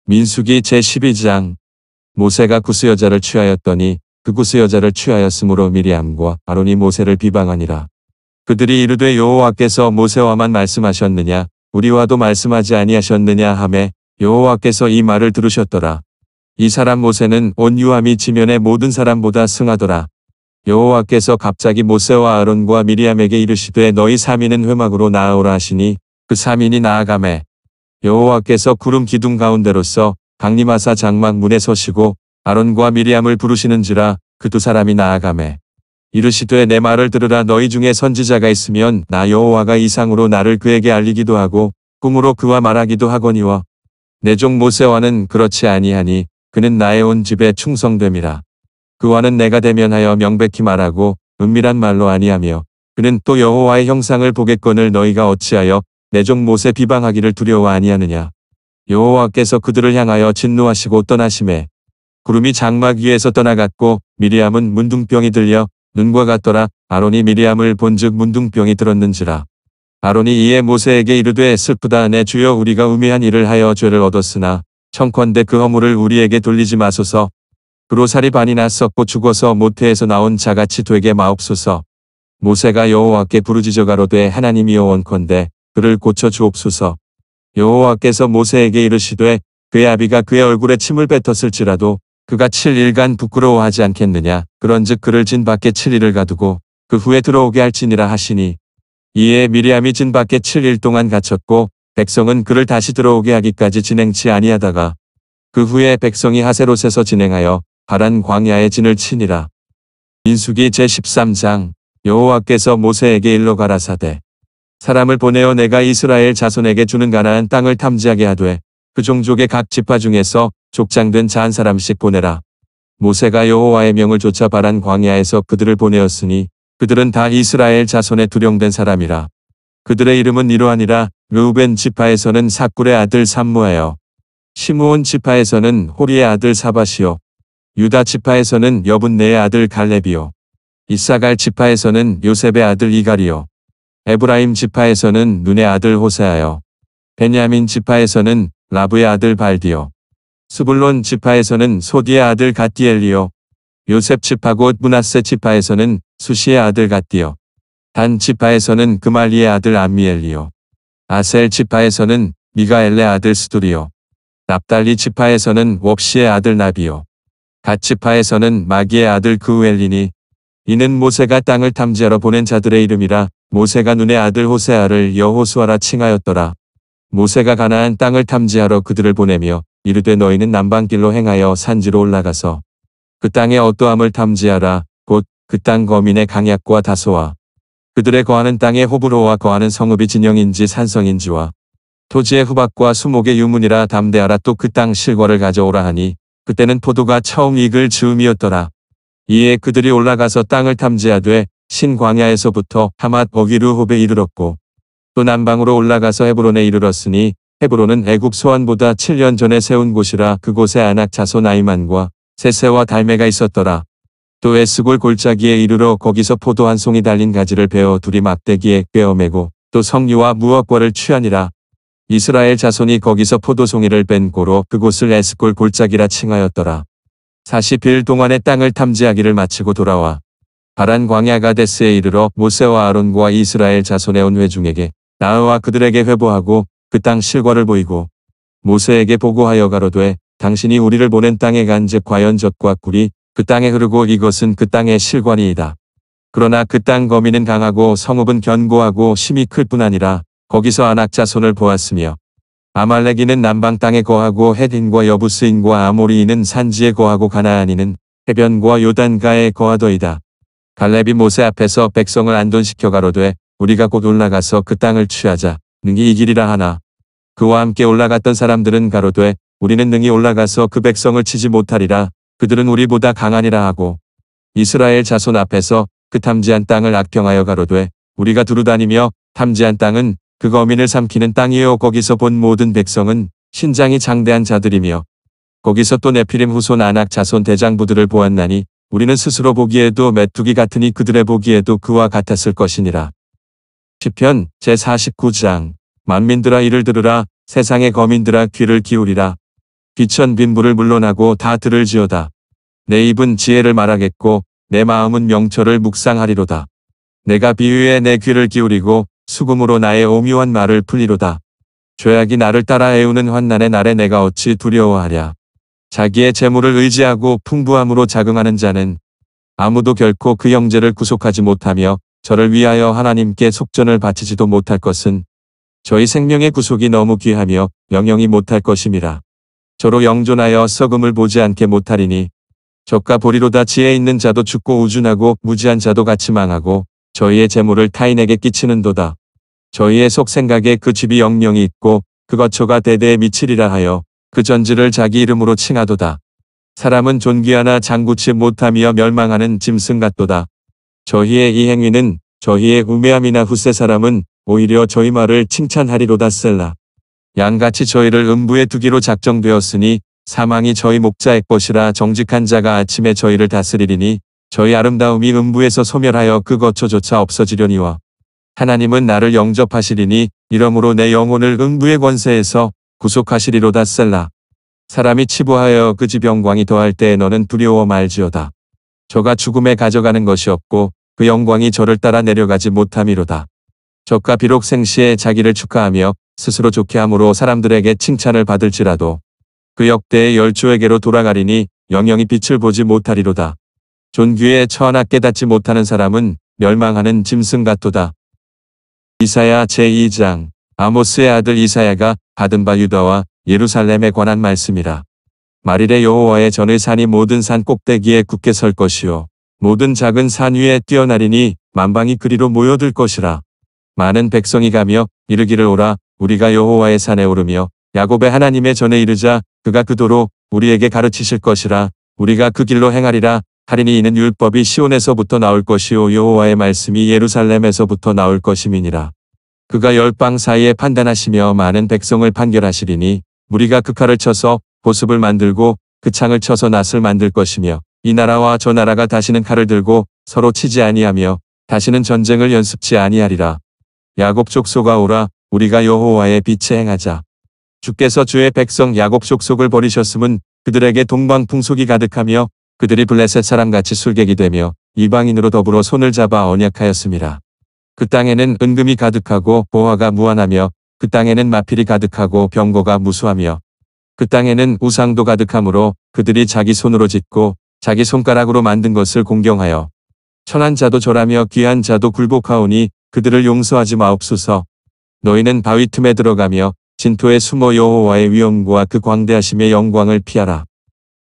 민수기 제12장. 모세가 구스 여자를 취하였더니 그 구스 여자를 취하였으므로 미리암과 아론이 모세를 비방하니라. 그들이 이르되 여호와께서 모세와만 말씀하셨느냐 우리와도 말씀하지 아니하셨느냐 하매 여호와께서 이 말을 들으셨더라. 이 사람 모세는 온 유함이 지면의 모든 사람보다 승하더라. 여호와께서 갑자기 모세와 아론과 미리암에게 이르시되 너희 3인은 회막으로 나아오라 하시니 그 3인이 나아가매 여호와께서 구름 기둥 가운데로서 강림하사 장막 문에 서시고 아론과 미리암을 부르시는지라 그 두 사람이 나아가매 이르시되 내 말을 들으라. 너희 중에 선지자가 있으면 나 여호와가 이상으로 나를 그에게 알리기도 하고 꿈으로 그와 말하기도 하거니와 내 종 모세와는 그렇지 아니하니 그는 나의 온 집에 충성됨이라. 그와는 내가 대면하여 명백히 말하고 은밀한 말로 아니하며 그는 또 여호와의 형상을 보겠거늘 너희가 어찌하여 내 종 모세 비방하기를 두려워 아니하느냐. 여호와께서 그들을 향하여 진노하시고 떠나시매 구름이 장막 위에서 떠나갔고 미리암은 문둥병이 들려 눈과 같더라. 아론이 미리암을 본즉 문둥병이 들었는지라. 아론이 이에 모세에게 이르되 슬프다. 내 주여 우리가 우매한 일을 하여 죄를 얻었으나 청컨대 그 허물을 우리에게 돌리지 마소서. 그로 살이 반이나 썩고 죽어서 모태에서 나온 자같이 되게 마옵소서. 모세가 여호와께 부르짖어 가로되 하나님이여 원컨대 그를 고쳐 주옵소서. 여호와께서 모세에게 이르시되 그의 아비가 그의 얼굴에 침을 뱉었을지라도 그가 7일간 부끄러워하지 않겠느냐. 그런즉 그를 진 밖에 7일을 가두고 그 후에 들어오게 할지니라 하시니 이에 미리암이 진 밖에 7일 동안 갇혔고 백성은 그를 다시 들어오게 하기까지 진행치 아니하다가 그 후에 백성이 하세롯에서 진행하여 바란 광야에 진을 치니라. 민수기 제13장. 여호와께서 모세에게 일러 가라사대 사람을 보내어 내가 이스라엘 자손에게 주는 가나안 땅을 탐지하게 하되 그 종족의 각 지파 중에서 족장된 자 한 사람씩 보내라. 모세가 여호와의 명을 쫓아 바란 광야에서 그들을 보내었으니 그들은 다 이스라엘 자손의 두령된 사람이라. 그들의 이름은 이러하니라. 르우벤 지파에서는 사꿀의 아들 삼무하여, 시므온 지파에서는 호리의 아들 사밧이요, 유다 지파에서는 여분네의 아들 갈렙이요, 이사갈 지파에서는 요셉의 아들 이갈이요, 에브라임 지파에서는 눈의 아들 호세아요, 베냐민 지파에서는 라브의 아들 발디요, 스불론 지파에서는 소디의 아들 갓디엘리요, 요셉 지파 곧 므낫세 지파에서는 수시의 아들 갓디요, 단 지파에서는 그말리의 아들 암미엘리요, 아셀 지파에서는 미가엘의 아들 스두리요, 납달리 지파에서는 웁시의 아들 나비요, 갓 지파에서는 마기의 아들 그우엘리니 이는 모세가 땅을 탐지하러 보낸 자들의 이름이라. 모세가 눈의 아들 호세아를 여호수아라 칭하였더라. 모세가 가나안 땅을 탐지하러 그들을 보내며 이르되 너희는 남방길로 행하여 산지로 올라가서 그 땅의 어떠함을 탐지하라. 곧 그 땅 거민의 강약과 다소와 그들의 거하는 땅의 호불호와 거하는 성읍이 진영인지 산성인지와 토지의 후박과 수목의 유문이라 담대하라. 또 그 땅 실과를 가져오라 하니 그때는 포도가 처음 익을 즈음이었더라. 이에 그들이 올라가서 땅을 탐지하되 신광야에서부터 하맛 어기르홉에 이르렀고 또 남방으로 올라가서 헤브론에 이르렀으니 헤브론은 애굽 소안보다 7년 전에 세운 곳이라. 그곳에 아낙 자손 아이만과 세세와 달메가 있었더라. 또 에스골 골짜기에 이르러 거기서 포도 한 송이 달린 가지를 베어 둘이 막대기에 꿰어매고 또 석류와 무화과를 취하니라. 이스라엘 자손이 거기서 포도송이를 뺀 고로 그곳을 에스골 골짜기라 칭하였더라. 40일 동안의 땅을 탐지하기를 마치고 돌아와 바란 광야 가데스에 이르러 모세와 아론과 이스라엘 자손의 온 회중에게 나아와 그들에게 회보하고 그 땅 실과를 보이고 모세에게 보고하여 가로되 당신이 우리를 보낸 땅에 간즉 과연 젖과 꿀이 그 땅에 흐르고 이것은 그 땅의 실과니이다. 그러나 그 땅 거민은 강하고 성읍은 견고하고 심이 클 뿐 아니라 거기서 아낙 자손을 보았으며 아말렉이는 남방 땅에 거하고 헷인과 여부스인과 아모리인은 산지에 거하고 가나안인은 해변과 요단가에 거하더이다. 갈렙이 모세 앞에서 백성을 안돈시켜 가로되 우리가 곧 올라가서 그 땅을 취하자 능히 이기리라 하나 그와 함께 올라갔던 사람들은 가로되 우리는 능히 올라가서 그 백성을 치지 못하리라. 그들은 우리보다 강하니라 하고 이스라엘 자손 앞에서 그 탐지한 땅을 악평하여 가로되 우리가 두루다니며 탐지한 땅은 그 거민을 삼키는 땅이요 거기서 본 모든 백성은 신장이 장대한 자들이며 거기서 또 네피림 후손 아낙 자손 대장부들을 보았나니 우리는 스스로 보기에도 메뚜기 같으니 그들의 보기에도 그와 같았을 것이니라. 시편 제49장. 만민들아 이를 들으라. 세상의 거민들아 귀를 기울이라. 귀천 빈부를 물러나고 다 들을지어다. 내 입은 지혜를 말하겠고 내 마음은 명철을 묵상하리로다. 내가 비유에 내 귀를 기울이고 수금으로 나의 오묘한 말을 풀리로다. 죄악이 나를 따라 애우는 환난의 날에 내가 어찌 두려워하랴. 자기의 재물을 의지하고 풍부함으로 자긍하는 자는 아무도 결코 그 형제를 구속하지 못하며 저를 위하여 하나님께 속전을 바치지도 못할 것은 저희 생명의 구속이 너무 귀하며 영영이 못할 것임이라. 저로 영존하여 썩음을 보지 않게 못하리니 저가 보리로다. 지혜 있는 자도 죽고 우준하고 무지한 자도 같이 망하고 저희의 재물을 타인에게 끼치는도다. 저희의 속 생각에 그 집이 영영이 있고 그 거처가 대대에 미치리라 하여 그 전지를 자기 이름으로 칭하도다. 사람은 존귀하나 장구치 못하며 멸망하는 짐승 같도다. 저희의 이 행위는 저희의 우매함이나 훗세 사람은 오히려 저희 말을 칭찬하리로다. 셀라. 양같이 저희를 음부에 두기로 작정되었으니 사망이 저희 목자의 것이라. 정직한 자가 아침에 저희를 다스리리니 저희 아름다움이 음부에서 소멸하여 그 거처조차 없어지려니와 하나님은 나를 영접하시리니 이러므로 내 영혼을 음부의 권세에서 구속하시리로다. 셀라. 사람이 치부하여 그 집 영광이 더할 때에 너는 두려워 말지어다. 저가 죽음에 가져가는 것이 없고 그 영광이 저를 따라 내려가지 못함이로다. 저가 비록 생시에 자기를 축하하며 스스로 좋게 함으로 사람들에게 칭찬을 받을지라도 그 역대의 열조에게로 돌아가리니 영영이 빛을 보지 못하리로다. 존귀에 처하나 깨닫지 못하는 사람은 멸망하는 짐승 같도다. 이사야 제2장. 아모스의 아들 이사야가 받은 바 유다와 예루살렘에 관한 말씀이라. 말일에 여호와의 전의 산이 모든 산 꼭대기에 굳게 설 것이요 모든 작은 산 위에 뛰어나리니 만방이 그리로 모여들 것이라. 많은 백성이 가며 이르기를 오라. 우리가 여호와의 산에 오르며 야곱의 하나님의 전에 이르자. 그가 그 도로 우리에게 가르치실 것이라. 우리가 그 길로 행하리라 하리니 이는 율법이 시온에서부터 나올 것이요 여호와의 말씀이 예루살렘에서부터 나올 것임이니라. 그가 열방 사이에 판단하시며 많은 백성을 판결하시리니 무리가 그 칼을 쳐서 보습을 만들고 그 창을 쳐서 낫을 만들 것이며 이 나라와 저 나라가 다시는 칼을 들고 서로 치지 아니하며 다시는 전쟁을 연습치 아니하리라. 야곱 족속아 오라. 우리가 여호와의 빛에 행하자. 주께서 주의 백성 야곱 족속을 버리셨음은 그들에게 동방풍속이 가득하며 그들이 블레셋 사람같이 술객이 되며 이방인으로 더불어 손을 잡아 언약하였음이라. 그 땅에는 은금이 가득하고 보화가 무한하며 그 땅에는 마필이 가득하고 병거가 무수하며 그 땅에는 우상도 가득하므로 그들이 자기 손으로 짓고 자기 손가락으로 만든 것을 공경하여 천한 자도 절하며 귀한 자도 굴복하오니 그들을 용서하지 마옵소서. 너희는 바위 틈에 들어가며 진토에 숨어 여호와의 위엄과 그 광대하심의 영광을 피하라.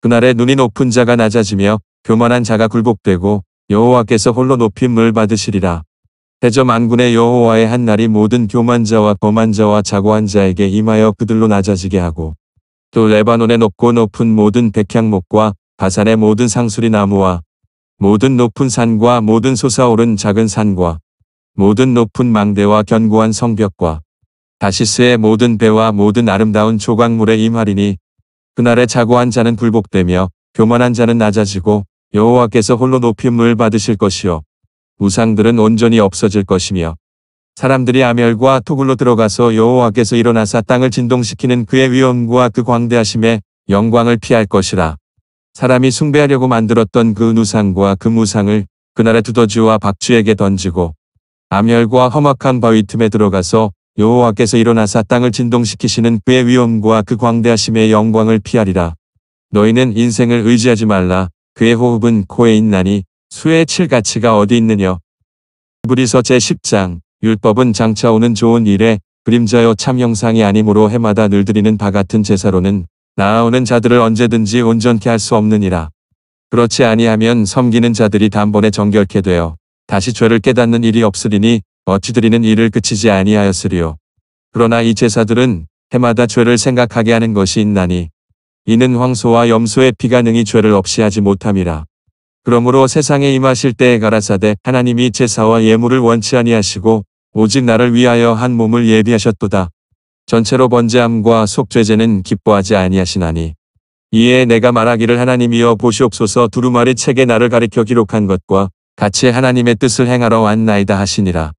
그날에 눈이 높은 자가 낮아지며 교만한 자가 굴복되고 여호와께서 홀로 높임을 받으시리라. 대저 만군의 여호와의 한 날이 모든 교만 자와 범한 자와 자고한 자에게 임하여 그들로 낮아지게 하고 또 레바논의 높고 높은 모든 백향목과 바산의 모든 상수리 나무와 모든 높은 산과 모든 솟아오른 작은 산과 모든 높은 망대와 견고한 성벽과 다시스의 모든 배와 모든 아름다운 조각물에 임하리니 그날에 자고한 자는 굴복되며 교만한 자는 낮아지고 여호와께서 홀로 높임을 받으실 것이요 우상들은 온전히 없어질 것이며 사람들이 아멜과 토굴로 들어가서 여호와께서 일어나사 땅을 진동시키는 그의 위엄과 그 광대하심의 영광을 피할 것이라. 사람이 숭배하려고 만들었던 그 누상과 그 무상을 그날에 두더지와 박쥐에게 던지고 아멜과 험악한 바위 틈에 들어가서 여호와께서 일어나사 땅을 진동시키시는 그의 위엄과 그 광대하심의 영광을 피하리라. 너희는 인생을 의지하지 말라. 그의 호흡은 코에 있나니 수의 칠 가치가 어디 있느냐. 히브리서 제10장. 율법은 장차 오는 좋은 일에 그림자여 참 형상이 아니므로 해마다 늘 드리는 바 같은 제사로는 나아오는 자들을 언제든지 온전케 할 수 없느니라. 그렇지 아니하면 섬기는 자들이 단번에 정결케 되어 다시 죄를 깨닫는 일이 없으리니 어찌 드리는 일을 그치지 아니하였으리요. 그러나 이 제사들은 해마다 죄를 생각하게 하는 것이 있나니 이는 황소와 염소의 피가 능히 죄를 없이 하지 못함이라. 그러므로 세상에 임하실 때에 가라사대 하나님이 제사와 예물을 원치 아니하시고 오직 나를 위하여 한 몸을 예비하셨도다. 전체로 번제함과 속죄제는 기뻐하지 아니하시나니 이에 내가 말하기를 하나님이여 보시옵소서 두루마리 책에 나를 가리켜 기록한 것과 같이 하나님의 뜻을 행하러 왔나이다 하시니라.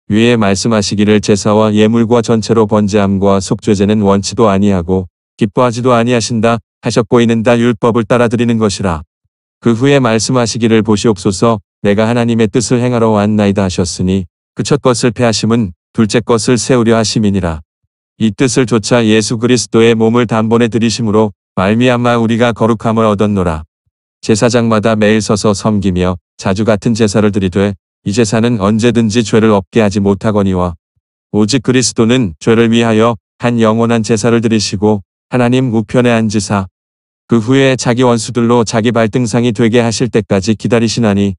위에 말씀하시기를 제사와 예물과 전체로 번제함과 속죄제는 원치도 아니하고 기뻐하지도 아니하신다 하셨고 이는 다 율법을 따라 드리는 것이라. 그 후에 말씀하시기를 보시옵소서 내가 하나님의 뜻을 행하러 왔나이다 하셨으니 그 첫 것을 패하심은 둘째 것을 세우려 하심이니라. 이 뜻을 조차 예수 그리스도의 몸을 단번에 들이심으로 말미암아 우리가 거룩함을 얻었노라. 제사장마다 매일 서서 섬기며 자주 같은 제사를 드리되 이 제사는 언제든지 죄를 없게 하지 못하거니와 오직 그리스도는 죄를 위하여 한 영원한 제사를 드리시고 하나님 우편에 앉으사 그 후에 자기 원수들로 자기 발등상이 되게 하실 때까지 기다리시나니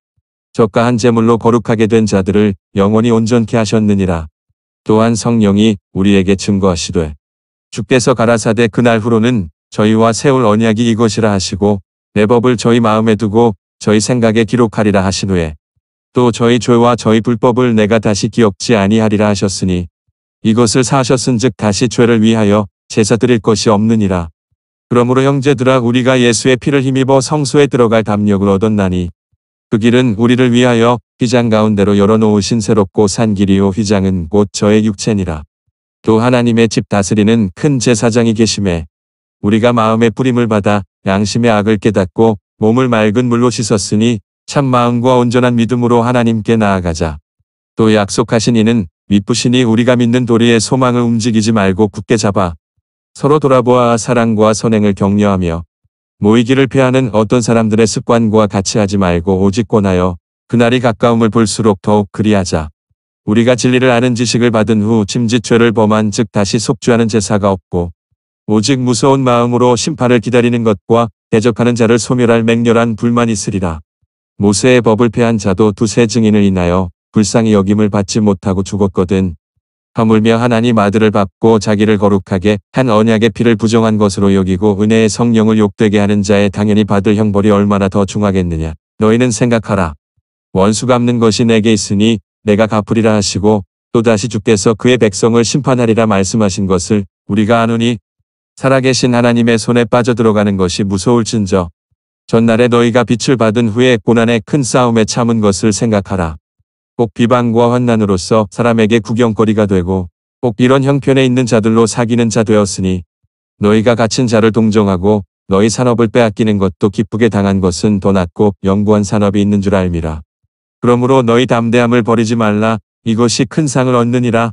저가한 제물로 거룩하게 된 자들을 영원히 온전케 하셨느니라. 또한 성령이 우리에게 증거하시되 주께서 가라사대 그날 후로는 저희와 세울 언약이 이것이라 하시고 내 법을 저희 마음에 두고 저희 생각에 기록하리라 하신 후에 또 저희 죄와 저희 불법을 내가 다시 기억지 아니하리라 하셨으니 이것을 사하셨은즉 다시 죄를 위하여 제사 드릴 것이 없느니라. 그러므로 형제들아 우리가 예수의 피를 힘입어 성소에 들어갈 담력을 얻었나니 그 길은 우리를 위하여 휘장 가운데로 열어놓으신 새롭고 산 길이요 휘장은 곧 저의 육체니라. 또 하나님의 집 다스리는 큰 제사장이 계심에 우리가 마음의 뿌림을 받아 양심의 악을 깨닫고 몸을 맑은 물로 씻었으니 참 마음과 온전한 믿음으로 하나님께 나아가자. 또 약속하신 이는 미쁘시니 우리가 믿는 도리의 소망을 움직이지 말고 굳게 잡아 서로 돌아보아 사랑과 선행을 격려하며 모이기를 피하는 어떤 사람들의 습관과 같이 하지 말고 오직 권하여 그날이 가까움을 볼수록 더욱 그리하자. 우리가 진리를 아는 지식을 받은 후 짐짓 죄를 범한 즉 다시 속죄하는 제사가 없고 오직 무서운 마음으로 심판을 기다리는 것과 대적하는 자를 소멸할 맹렬한 불만이 있으리라. 모세의 법을 폐한 자도 두세 증인을 인하여 불쌍히 여김을 받지 못하고 죽었거든. 허물며 하나님 아들을 받고 자기를 거룩하게 한 언약의 피를 부정한 것으로 여기고 은혜의 성령을 욕되게 하는 자의 당연히 받을 형벌이 얼마나 더 중하겠느냐. 너희는 생각하라. 원수 갚는 것이 내게 있으니 내가 갚으리라 하시고 또다시 주께서 그의 백성을 심판하리라 말씀하신 것을 우리가 아노니 살아계신 하나님의 손에 빠져들어가는 것이 무서울진저. 전날에 너희가 빛을 받은 후에 고난의 큰 싸움에 참은 것을 생각하라. 꼭 비방과 환난으로서 사람에게 구경거리가 되고 꼭 이런 형편에 있는 자들로 사귀는 자 되었으니 너희가 갇힌 자를 동정하고 너희 산업을 빼앗기는 것도 기쁘게 당한 것은 더 낫고 영구한 산업이 있는 줄 알미라. 그러므로 너희 담대함을 버리지 말라. 이것이 큰 상을 얻느니라.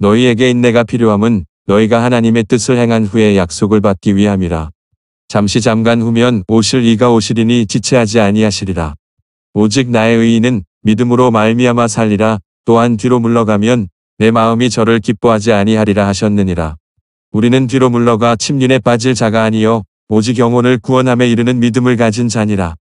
너희에게 인내가 필요함은 너희가 하나님의 뜻을 행한 후에 약속을 받기 위함이라. 잠시 잠깐 후면 오실 이가 오시리니 지체하지 아니하시리라. 오직 나의 의인은 믿음으로 말미암아 살리라. 또한 뒤로 물러가면 내 마음이 저를 기뻐하지 아니하리라 하셨느니라. 우리는 뒤로 물러가 침륜에 빠질 자가 아니요 오직 영혼을 구원함에 이르는 믿음을 가진 자니라.